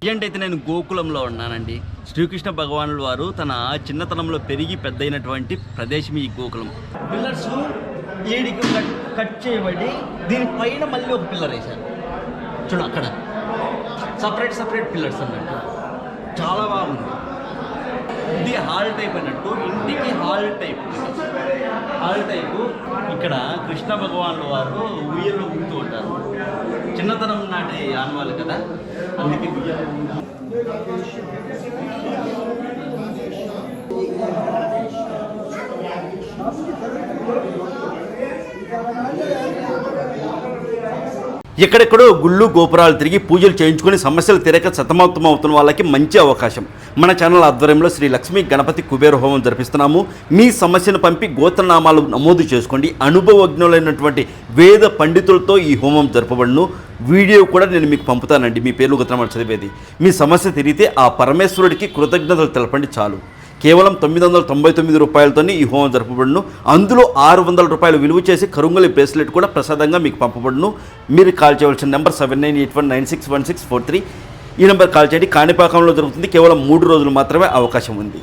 Present అయితే నేను గోకులంలో ఉన్నానండి. శ్రీకృష్ణ భగవానుల వారు తన చిన్నతనంలో పెరిగి పెద్దయినటువంటి ప్రదేశం ఈ గోకులం. పిల్లర్స్ ఏడికి కట్ చేయబడి దీనిపైన మళ్ళీ ఒక పిల్లర్ వేశారు. చూడు అక్కడ సపరేట్ పిల్లర్స్ అన్నట్టు చాలా బాగుంది. ఇది హాల్ టైప్ అన్నట్టు, ఇంటికి హాల్ టైపు. ఇక్కడ కృష్ణ భగవానుల వారు ఉయ్యలో ఊగుతూ ఉంటారు. చిన్నతనం నాటి ఆనవాళ్ళు కదా, అందుకే ఉయ్యలో ఎక్కడెక్కడో గుళ్ళు గోపురాలు తిరిగి పూజలు చేయించుకుని సమస్యలు తీరక సతమతమవుతున్న వాళ్ళకి మంచి అవకాశం. మన ఛానల్ ఆధ్వర్యంలో శ్రీ లక్ష్మీ గణపతి కుబేర హోమం జరిపిస్తున్నాము. మీ సమస్యను పంపి గోత్రనామాలు నమోదు చేసుకోండి. అనుభవజ్ఞులైనటువంటి వేద పండితులతో ఈ హోమం జరపబడును. వీడియో కూడా నేను మీకు పంపుతానండి. మీ పేర్లు గోత్రనామాలు చదివేది. మీ సమస్య తిరిగితే ఆ పరమేశ్వరుడికి కృతజ్ఞతలు తెలపండి చాలు. కేవలం 999 రూపాయలతో ఈ హోమం జరపబడును. అందులో 600 రూపాయలు విలువ చేసి కరుంగలి బ్రేస్లెట్ కూడా ప్రసాదంగా మీకు పంపబడును. మీరు కాల్ చేయవలసిన నెంబర్ 7981961643. ఈ నెంబర్ కాల్ చేయండి. కాణిపాకంలో జరుగుతుంది. కేవలం 3 రోజులు మాత్రమే అవకాశం ఉంది.